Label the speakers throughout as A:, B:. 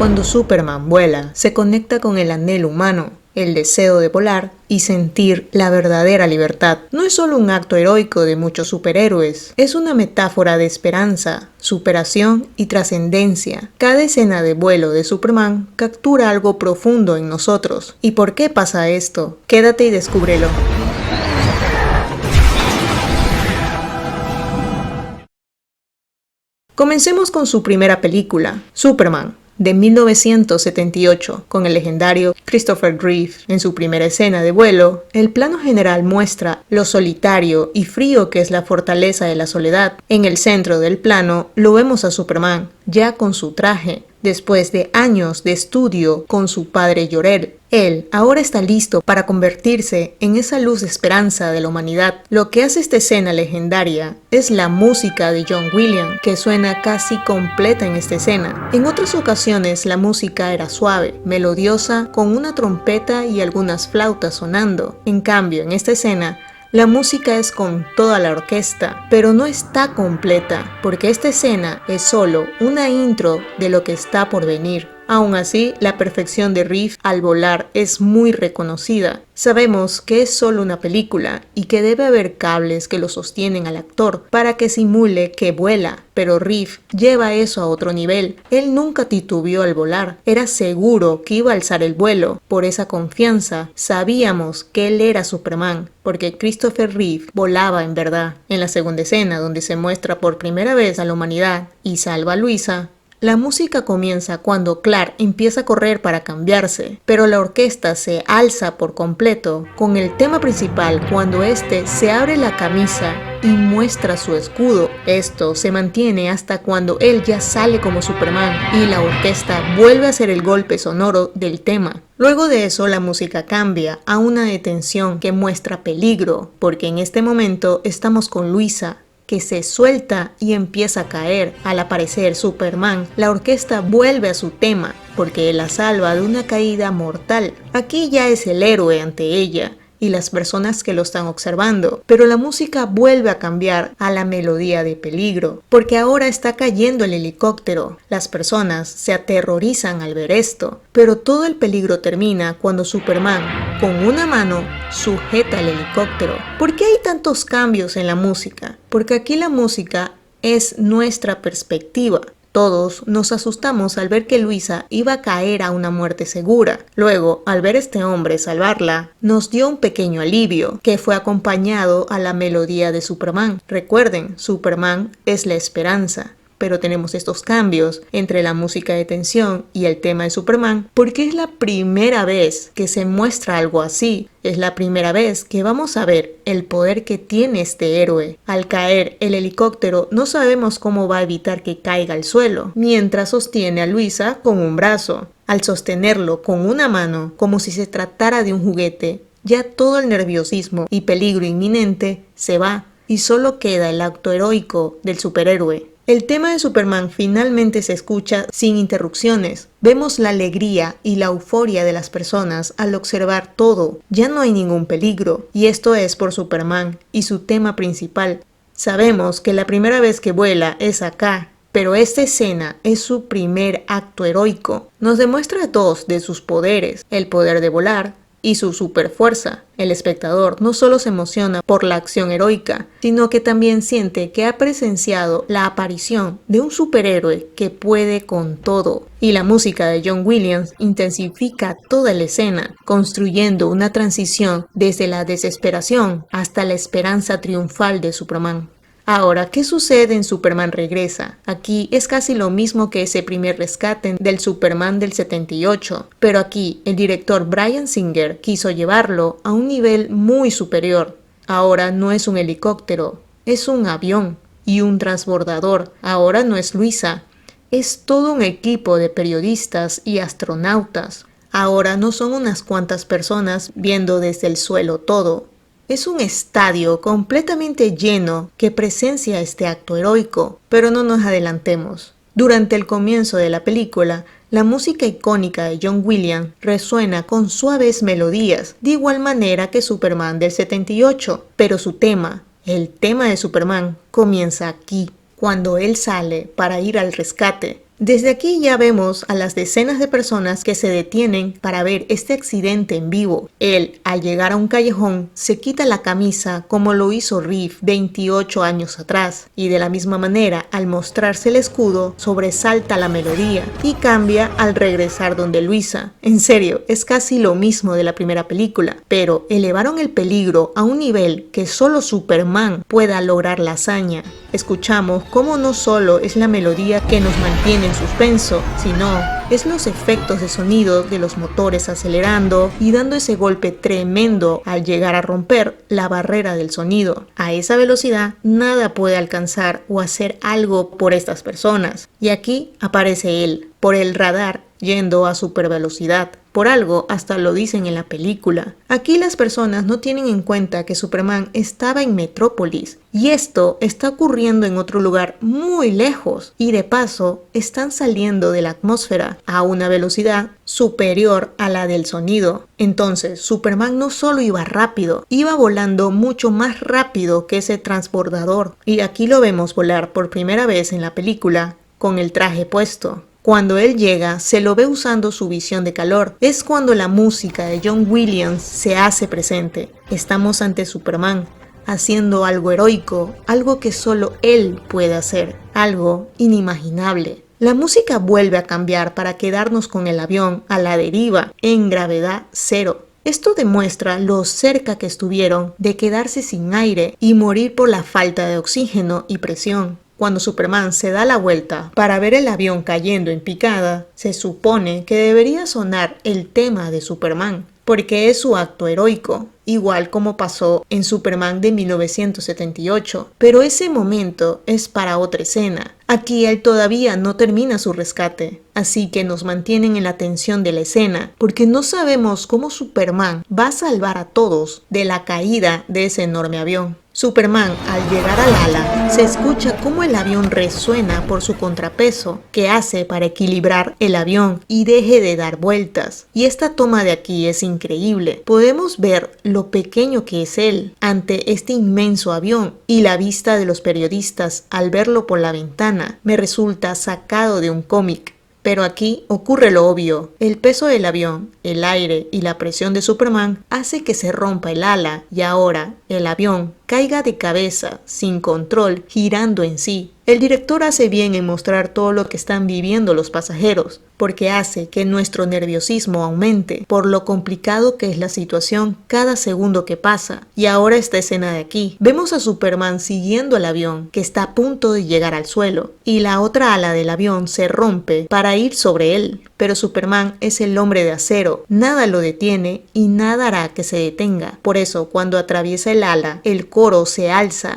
A: Cuando Superman vuela, se conecta con el anhelo humano, el deseo de volar y sentir la verdadera libertad. No es solo un acto heroico de muchos superhéroes, es una metáfora de esperanza, superación y trascendencia. Cada escena de vuelo de Superman captura algo profundo en nosotros. ¿Y por qué pasa esto? Quédate y descúbrelo. Comencemos con su primera película, Superman, de 1978, con el legendario Christopher Reeve. En su primera escena de vuelo, el plano general muestra lo solitario y frío que es la fortaleza de la soledad. En el centro del plano lo vemos a Superman, ya con su traje, después de años de estudio con su padre Jor-El. Él ahora está listo para convertirse en esa luz de esperanza de la humanidad. Lo que hace esta escena legendaria es la música de John Williams, que suena casi completa en esta escena. En otras ocasiones la música era suave, melodiosa, con una trompeta y algunas flautas sonando. En cambio, en esta escena, la música es con toda la orquesta, pero no está completa, porque esta escena es solo una intro de lo que está por venir. Aún así, la perfección de Reeve al volar es muy reconocida. Sabemos que es solo una película y que debe haber cables que lo sostienen al actor para que simule que vuela, pero Reeve lleva eso a otro nivel. Él nunca titubeó al volar, era seguro que iba a alzar el vuelo. Por esa confianza, sabíamos que él era Superman, porque Christopher Reeve volaba en verdad. En la segunda escena, donde se muestra por primera vez a la humanidad y salva a Luisa, la música comienza cuando Clark empieza a correr para cambiarse, pero la orquesta se alza por completo con el tema principal cuando este se abre la camisa y muestra su escudo. Esto se mantiene hasta cuando él ya sale como Superman y la orquesta vuelve a hacer el golpe sonoro del tema. Luego de eso la música cambia a una de tensión que muestra peligro, porque en este momento estamos con Luisa, que se suelta y empieza a caer. Al aparecer Superman, la orquesta vuelve a su tema, porque él la salva de una caída mortal. Aquí ya es el héroe ante ella y las personas que lo están observando, pero la música vuelve a cambiar a la melodía de peligro, porque ahora está cayendo el helicóptero. Las personas se aterrorizan al ver esto, pero todo el peligro termina cuando Superman, con una mano, sujeta el helicóptero. ¿Por qué hay tantos cambios en la música? Porque aquí la música es nuestra perspectiva. Todos nos asustamos al ver que Luisa iba a caer a una muerte segura. Luego, al ver a este hombre salvarla, nos dio un pequeño alivio, que fue acompañado a la melodía de Superman. Recuerden, Superman es la esperanza. Pero tenemos estos cambios entre la música de tensión y el tema de Superman porque es la primera vez que se muestra algo así. Es la primera vez que vamos a ver el poder que tiene este héroe. Al caer el helicóptero no sabemos cómo va a evitar que caiga al suelo, mientras sostiene a Luisa con un brazo. Al sostenerlo con una mano, como si se tratara de un juguete, ya todo el nerviosismo y peligro inminente se va y solo queda el acto heroico del superhéroe. El tema de Superman finalmente se escucha sin interrupciones. Vemos la alegría y la euforia de las personas al observar todo. Ya no hay ningún peligro, y esto es por Superman y su tema principal. Sabemos que la primera vez que vuela es acá, pero esta escena es su primer acto heroico. Nos demuestra dos de sus poderes, el poder de volar y su superfuerza. El espectador no solo se emociona por la acción heroica, sino que también siente que ha presenciado la aparición de un superhéroe que puede con todo. Y la música de John Williams intensifica toda la escena, construyendo una transición desde la desesperación hasta la esperanza triunfal de Superman. Ahora, ¿qué sucede en Superman Regresa? Aquí es casi lo mismo que ese primer rescate del Superman del 78, pero aquí el director Bryan Singer quiso llevarlo a un nivel muy superior. Ahora no es un helicóptero, es un avión y un transbordador. Ahora no es Luisa, es todo un equipo de periodistas y astronautas. Ahora no son unas cuantas personas viendo desde el suelo todo. Es un estadio completamente lleno que presencia este acto heroico, pero no nos adelantemos. Durante el comienzo de la película, la música icónica de John Williams resuena con suaves melodías, de igual manera que Superman del 78, pero su tema, el tema de Superman, comienza aquí, cuando él sale para ir al rescate. Desde aquí ya vemos a las decenas de personas que se detienen para ver este accidente en vivo. Él, al llegar a un callejón, se quita la camisa como lo hizo Reeve 28 años atrás, y de la misma manera, al mostrarse el escudo, sobresalta la melodía y cambia al regresar donde Luisa. En serio, es casi lo mismo de la primera película, pero elevaron el peligro a un nivel que solo Superman pueda lograr la hazaña. Escuchamos cómo no solo es la melodía que nos mantiene en suspenso, sino es los efectos de sonido de los motores acelerando y dando ese golpe tremendo al llegar a romper la barrera del sonido. A esa velocidad nada puede alcanzar o hacer algo por estas personas. Y aquí aparece él, por el radar, yendo a supervelocidad. Por algo hasta lo dicen en la película. Aquí las personas no tienen en cuenta que Superman estaba en Metrópolis y esto está ocurriendo en otro lugar muy lejos, y de paso están saliendo de la atmósfera a una velocidad superior a la del sonido. Entonces Superman no solo iba rápido, iba volando mucho más rápido que ese transbordador, y aquí lo vemos volar por primera vez en la película con el traje puesto. Cuando él llega, se lo ve usando su visión de calor. Es cuando la música de John Williams se hace presente. Estamos ante Superman, haciendo algo heroico, algo que solo él puede hacer, algo inimaginable. La música vuelve a cambiar para quedarnos con el avión a la deriva, en gravedad cero. Esto demuestra lo cerca que estuvieron de quedarse sin aire y morir por la falta de oxígeno y presión. Cuando Superman se da la vuelta para ver el avión cayendo en picada, se supone que debería sonar el tema de Superman, porque es su acto heroico, igual como pasó en Superman de 1978. Pero ese momento es para otra escena. Aquí él todavía no termina su rescate, así que nos mantienen en la tensión de la escena, porque no sabemos cómo Superman va a salvar a todos de la caída de ese enorme avión. Superman, al llegar al ala, se escucha cómo el avión resuena por su contrapeso, que hace para equilibrar el avión y deje de dar vueltas. Y esta toma de aquí es increíble. Podemos ver lo pequeño que es él ante este inmenso avión, y la vista de los periodistas al verlo por la ventana me resulta sacado de un cómic. Pero aquí ocurre lo obvio. El peso del avión, el aire y la presión de Superman hace que se rompa el ala y ahora el avión caiga de cabeza, sin control, girando en sí. El director hace bien en mostrar todo lo que están viviendo los pasajeros, porque hace que nuestro nerviosismo aumente por lo complicado que es la situación cada segundo que pasa. Y ahora esta escena de aquí, vemos a Superman siguiendo el avión que está a punto de llegar al suelo, y la otra ala del avión se rompe para ir sobre él. Pero Superman es el hombre de acero, nada lo detiene y nada hará que se detenga. Por eso, cuando atraviesa el ala, el coro se alza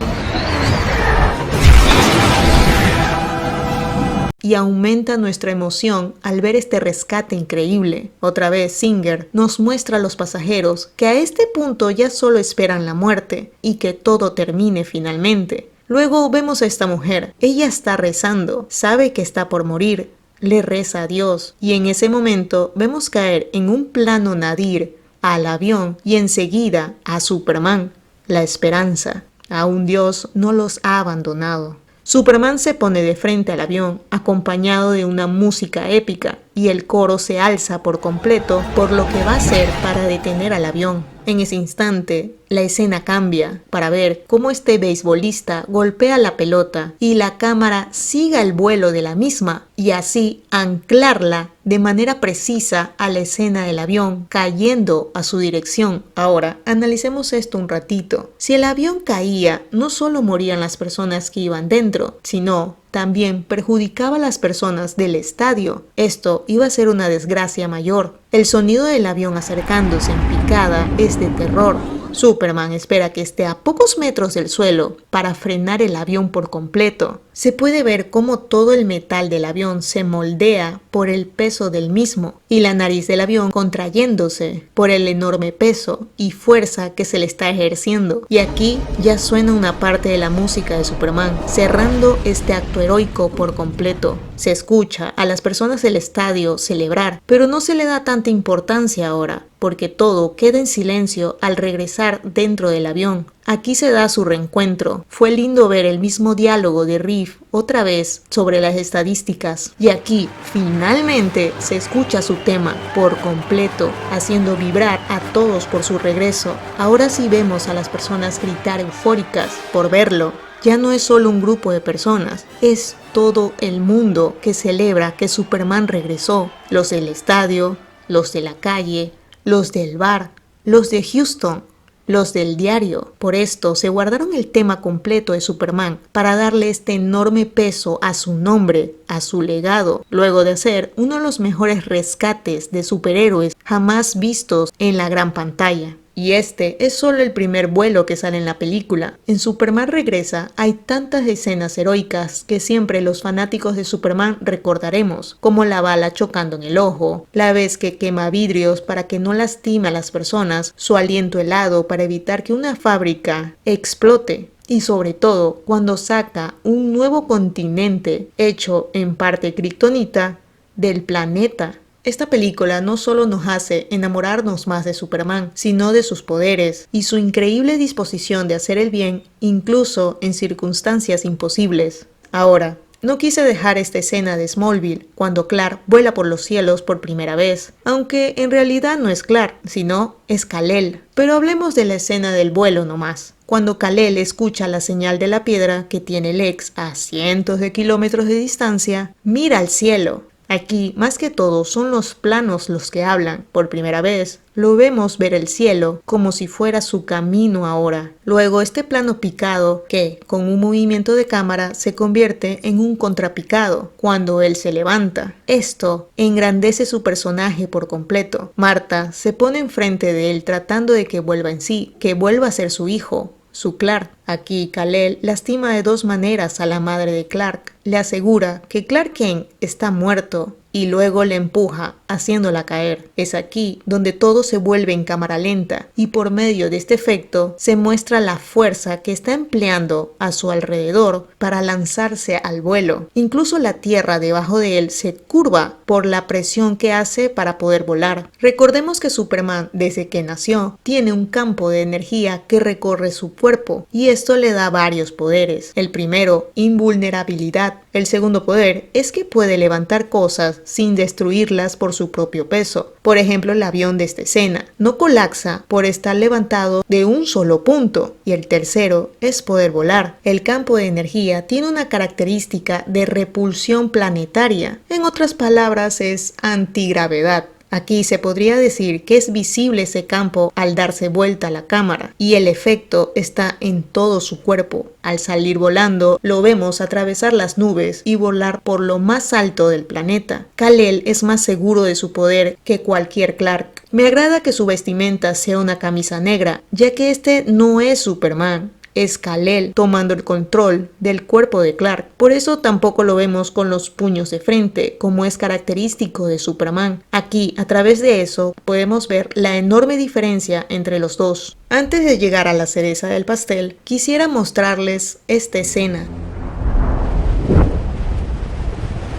A: y aumenta nuestra emoción al ver este rescate increíble. Otra vez Singer nos muestra a los pasajeros que a este punto ya solo esperan la muerte y que todo termine finalmente. Luego vemos a esta mujer, ella está rezando, sabe que está por morir, le reza a Dios, y en ese momento vemos caer en un plano nadir al avión y enseguida a Superman, la esperanza. Aún Dios no los ha abandonado. Superman se pone de frente al avión, acompañado de una música épica, y el coro se alza por completo por lo que va a hacer para detener al avión. En ese instante, la escena cambia para ver cómo este beisbolista golpea la pelota y la cámara siga el vuelo de la misma y así anclarla de manera precisa a la escena del avión cayendo a su dirección. Ahora, analicemos esto un ratito. Si el avión caía, no solo morían las personas que iban dentro, sino también perjudicaba a las personas del estadio. Esto iba a ser una desgracia mayor. El sonido del avión acercándose en picada es de terror. Superman espera que esté a pocos metros del suelo para frenar el avión por completo. Se puede ver cómo todo el metal del avión se moldea por el peso del mismo y la nariz del avión contrayéndose por el enorme peso y fuerza que se le está ejerciendo. Y aquí ya suena una parte de la música de Superman, cerrando este acto heroico por completo. Se escucha a las personas del estadio celebrar, pero no se le da tanta importancia ahora, porque todo queda en silencio al regresar dentro del avión. Aquí se da su reencuentro. Fue lindo ver el mismo diálogo de Reeve otra vez sobre las estadísticas. Y aquí, finalmente, se escucha su tema por completo, haciendo vibrar a todos por su regreso. Ahora sí vemos a las personas gritar eufóricas por verlo. Ya no es solo un grupo de personas, es todo el mundo que celebra que Superman regresó. Los del estadio, los de la calle, los del bar, los de Houston, los del diario. Por esto se guardaron el tema completo de Superman para darle este enorme peso a su nombre, a su legado, luego de ser uno de los mejores rescates de superhéroes jamás vistos en la gran pantalla. Y este es solo el primer vuelo que sale en la película. En Superman Regresa hay tantas escenas heroicas que siempre los fanáticos de Superman recordaremos, como la bala chocando en el ojo, la vez que quema vidrios para que no lastime a las personas, su aliento helado para evitar que una fábrica explote. Y sobre todo, cuando saca un nuevo continente, hecho en parte kriptonita, del planeta. Esta película no solo nos hace enamorarnos más de Superman, sino de sus poderes y su increíble disposición de hacer el bien, incluso en circunstancias imposibles. Ahora, no quise dejar esta escena de Smallville, cuando Clark vuela por los cielos por primera vez, aunque en realidad no es Clark, sino es Kal-El. Pero hablemos de la escena del vuelo nomás. Cuando Kal-El escucha la señal de la piedra que tiene Lex a cientos de kilómetros de distancia, mira al cielo. Aquí, más que todo, son los planos los que hablan. Por primera vez, lo vemos ver el cielo como si fuera su camino ahora. Luego, este plano picado que, con un movimiento de cámara, se convierte en un contrapicado cuando él se levanta. Esto engrandece su personaje por completo. Marta se pone enfrente de él tratando de que vuelva en sí, que vuelva a ser su hijo, su Clark. Aquí Kal-El lastima de dos maneras a la madre de Clark. Le asegura que Clark Kent está muerto y luego le empuja, haciéndola caer. Es aquí donde todo se vuelve en cámara lenta y por medio de este efecto se muestra la fuerza que está empleando a su alrededor para lanzarse al vuelo. Incluso la tierra debajo de él se curva por la presión que hace para poder volar. Recordemos que Superman, desde que nació, tiene un campo de energía que recorre su cuerpo y esto le da varios poderes. El primero, invulnerabilidad. El segundo poder es que puede levantar cosas sin destruirlas por su propio peso. Por ejemplo, el avión de esta escena no colapsa por estar levantado de un solo punto. Y el tercero es poder volar. El campo de energía tiene una característica de repulsión planetaria. En otras palabras, es antigravedad. Aquí se podría decir que es visible ese campo al darse vuelta a la cámara y el efecto está en todo su cuerpo. Al salir volando, lo vemos atravesar las nubes y volar por lo más alto del planeta. Kal-El es más seguro de su poder que cualquier Clark. Me agrada que su vestimenta sea una camisa negra, ya que este no es Superman. Es Kal-El tomando el control del cuerpo de Clark. Por eso tampoco lo vemos con los puños de frente, como es característico de Superman. Aquí, a través de eso, podemos ver la enorme diferencia entre los dos. Antes de llegar a la cereza del pastel, quisiera mostrarles esta escena.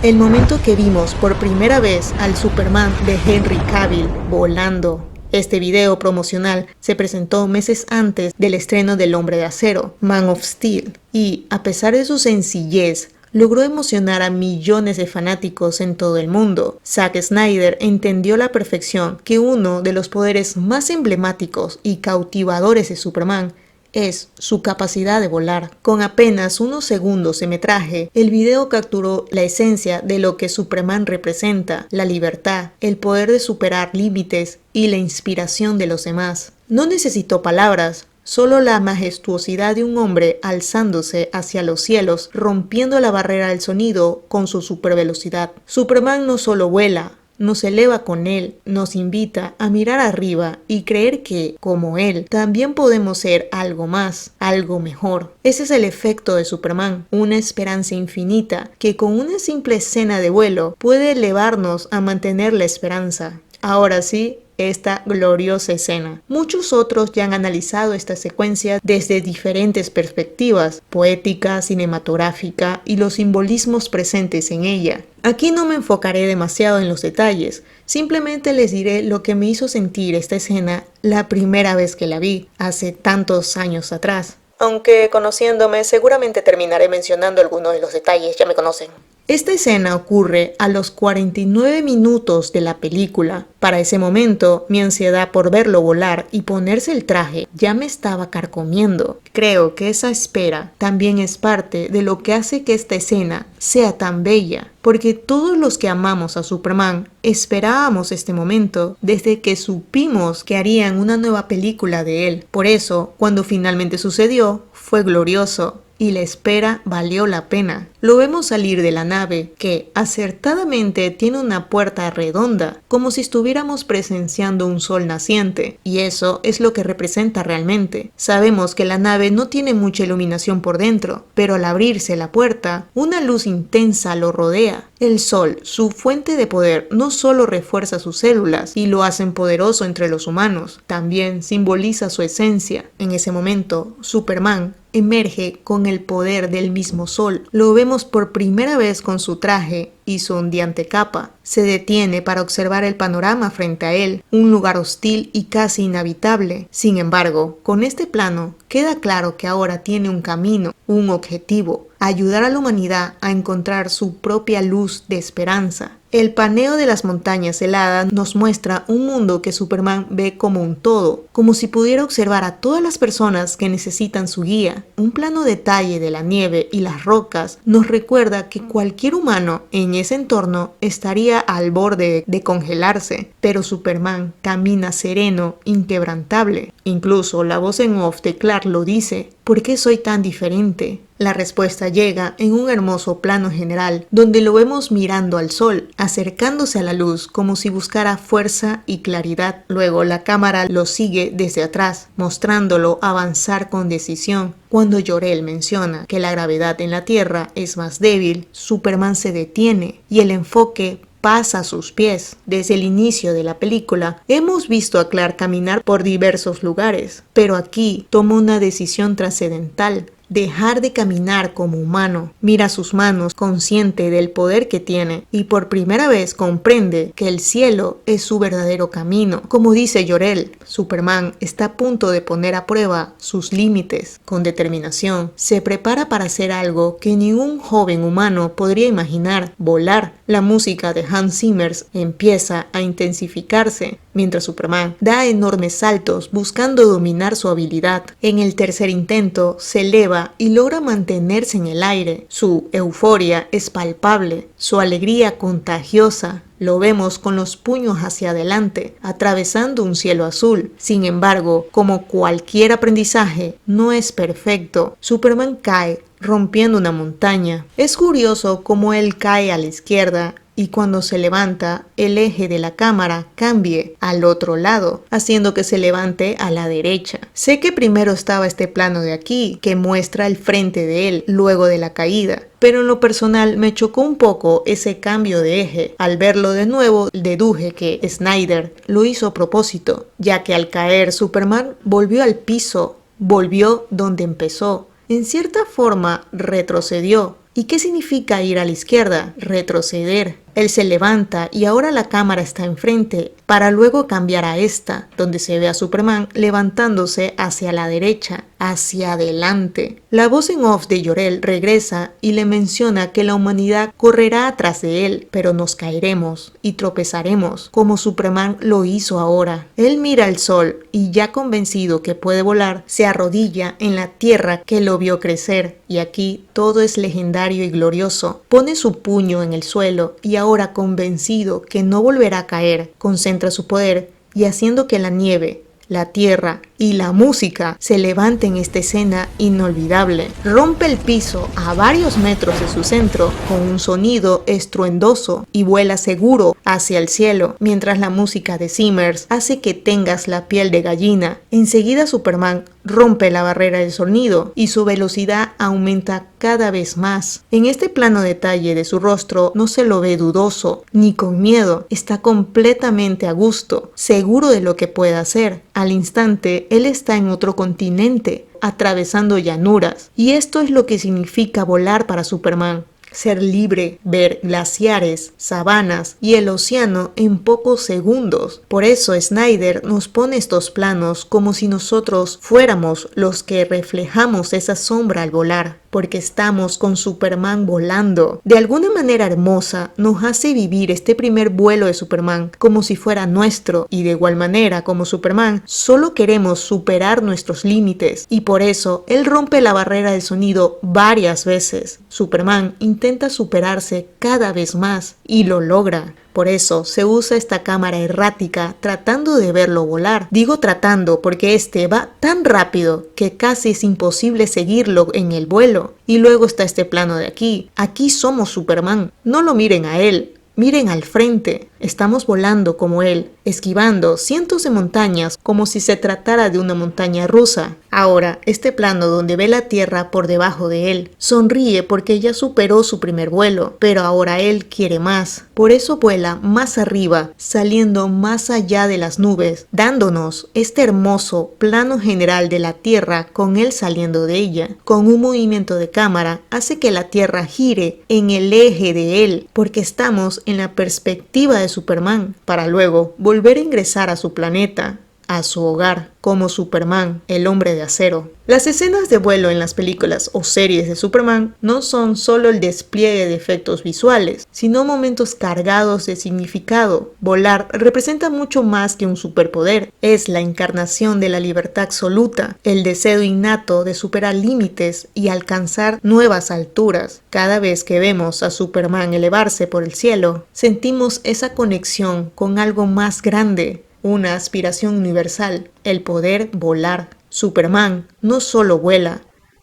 A: El momento que vimos por primera vez al Superman de Henry Cavill volando. Este video promocional se presentó meses antes del estreno del Hombre de Acero, Man of Steel, y a pesar de su sencillez, logró emocionar a millones de fanáticos en todo el mundo. Zack Snyder entendió a la perfección que uno de los poderes más emblemáticos y cautivadores de Superman es su capacidad de volar. Con apenas unos segundos de metraje, el video capturó la esencia de lo que Superman representa: la libertad, el poder de superar límites y la inspiración de los demás. No necesitó palabras, solo la majestuosidad de un hombre alzándose hacia los cielos, rompiendo la barrera del sonido con su supervelocidad. Superman no solo vuela, nos eleva con él, nos invita a mirar arriba y creer que, como él, también podemos ser algo más, algo mejor. Ese es el efecto de Superman, una esperanza infinita que con una simple escena de vuelo puede elevarnos a mantener la esperanza. Ahora sí, esta gloriosa escena. Muchos otros ya han analizado esta secuencia desde diferentes perspectivas, poética, cinematográfica y los simbolismos presentes en ella. Aquí no me enfocaré demasiado en los detalles, simplemente les diré lo que me hizo sentir esta escena la primera vez que la vi, hace tantos años atrás. Aunque conociéndome seguramente terminaré mencionando algunos de los detalles, ya me conocen. Esta escena ocurre a los 49 minutos de la película. Para ese momento, mi ansiedad por verlo volar y ponerse el traje ya me estaba carcomiendo. Creo que esa espera también es parte de lo que hace que esta escena sea tan bella, porque todos los que amamos a Superman esperábamos este momento desde que supimos que harían una nueva película de él. Por eso, cuando finalmente sucedió, fue glorioso. Y la espera valió la pena. Lo vemos salir de la nave, que acertadamente tiene una puerta redonda, como si estuviéramos presenciando un sol naciente, y eso es lo que representa realmente. Sabemos que la nave no tiene mucha iluminación por dentro, pero al abrirse la puerta, una luz intensa lo rodea. El sol, su fuente de poder, no solo refuerza sus células y lo hacen poderoso entre los humanos, también simboliza su esencia. En ese momento, Superman emerge con el poder del mismo sol. Lo vemos por primera vez con su traje y su ondeante capa. Se detiene para observar el panorama frente a él, un lugar hostil y casi inhabitable. Sin embargo, con este plano queda claro que ahora tiene un camino, un objetivo: ayudar a la humanidad a encontrar su propia luz de esperanza. El paneo de las montañas heladas nos muestra un mundo que Superman ve como un todo, como si pudiera observar a todas las personas que necesitan su guía. Un plano detalle de la nieve y las rocas nos recuerda que cualquier humano en ese entorno estaría al borde de congelarse, pero Superman camina sereno, inquebrantable. Incluso la voz en off de Clark lo dice: ¿por qué soy tan diferente? La respuesta llega en un hermoso plano general, donde lo vemos mirando al sol, acercándose a la luz como si buscara fuerza y claridad. Luego la cámara lo sigue desde atrás, mostrándolo avanzar con decisión. Cuando Jor-El menciona que la gravedad en la Tierra es más débil, Superman se detiene y el enfoque pasa a sus pies. Desde el inicio de la película hemos visto a Clark caminar por diversos lugares, pero aquí toma una decisión trascendental: dejar de caminar como humano. Mira sus manos, consciente del poder que tiene, y por primera vez comprende que el cielo es su verdadero camino. Como dice Jor-El, Superman está a punto de poner a prueba sus límites. Con determinación, se prepara para hacer algo que ningún joven humano podría imaginar: volar. La música de Hans Zimmer empieza a intensificarse, mientras Superman da enormes saltos buscando dominar su habilidad. En el tercer intento, se eleva y logra mantenerse en el aire. Su euforia es palpable, su alegría contagiosa. Lo vemos con los puños hacia adelante, atravesando un cielo azul. Sin embargo, como cualquier aprendizaje, no es perfecto. Superman cae, rompiendo una montaña. Es curioso cómo él cae a la izquierda, y cuando se levanta, el eje de la cámara cambie al otro lado, haciendo que se levante a la derecha. Sé que primero estaba este plano de aquí, que muestra el frente de él luego de la caída, pero en lo personal me chocó un poco ese cambio de eje. Al verlo de nuevo, deduje que Snyder lo hizo a propósito, ya que al caer Superman volvió al piso, volvió donde empezó. En cierta forma retrocedió. ¿Y qué significa ir a la izquierda? Retroceder. Él se levanta y ahora la cámara está enfrente, para luego cambiar a esta, donde se ve a Superman levantándose hacia la derecha, hacia adelante. La voz en off de Jor-El regresa y le menciona que la humanidad correrá atrás de él, pero nos caeremos y tropezaremos, como Superman lo hizo ahora. Él mira al sol y, ya convencido que puede volar, se arrodilla en la tierra que lo vio crecer, y aquí todo es legendario y glorioso. Pone su puño en el suelo y ahora, convencido que no volverá a caer, concentra su poder y, haciendo que la nieve, la tierra y la música se levanta en esta escena inolvidable. Rompe el piso a varios metros de su centro con un sonido estruendoso y vuela seguro hacia el cielo, mientras la música de Zimmers hace que tengas la piel de gallina. Enseguida Superman rompe la barrera del sonido y su velocidad aumenta cada vez más. En este plano detalle de su rostro no se lo ve dudoso ni con miedo, está completamente a gusto, seguro de lo que puede hacer. Al instante, él está en otro continente, atravesando llanuras, y esto es lo que significa volar para Superman. Ser libre, ver glaciares, sabanas y el océano en pocos segundos. Por eso Snyder nos pone estos planos como si nosotros fuéramos los que reflejamos esa sombra al volar, porque estamos con Superman volando. De alguna manera hermosa nos hace vivir este primer vuelo de Superman como si fuera nuestro, y de igual manera como Superman solo queremos superar nuestros límites, y por eso él rompe la barrera del sonido varias veces. Superman intenta superarse cada vez más y lo logra. Por eso se usa esta cámara errática tratando de verlo volar. Digo tratando porque este va tan rápido que casi es imposible seguirlo en el vuelo. Y luego está este plano de aquí. Aquí somos Superman. No lo miren a él. Miren al frente, estamos volando como él, esquivando cientos de montañas como si se tratara de una montaña rusa. Ahora, este plano donde ve la tierra por debajo de él, sonríe porque ya superó su primer vuelo, pero ahora él quiere más. Por eso vuela más arriba, saliendo más allá de las nubes, dándonos este hermoso plano general de la tierra con él saliendo de ella. Con un movimiento de cámara, hace que la tierra gire en el eje de él, porque estamos en la perspectiva de Superman, para luego volver a ingresar a su planeta, a su hogar, como Superman, el hombre de acero. Las escenas de vuelo en las películas o series de Superman no son solo el despliegue de efectos visuales, sino momentos cargados de significado. Volar representa mucho más que un superpoder, es la encarnación de la libertad absoluta, el deseo innato de superar límites y alcanzar nuevas alturas. Cada vez que vemos a Superman elevarse por el cielo, sentimos esa conexión con algo más grande, una aspiración universal, el poder volar. Superman no solo vuela,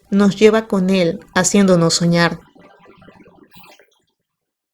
A: nos lleva con él haciéndonos soñar.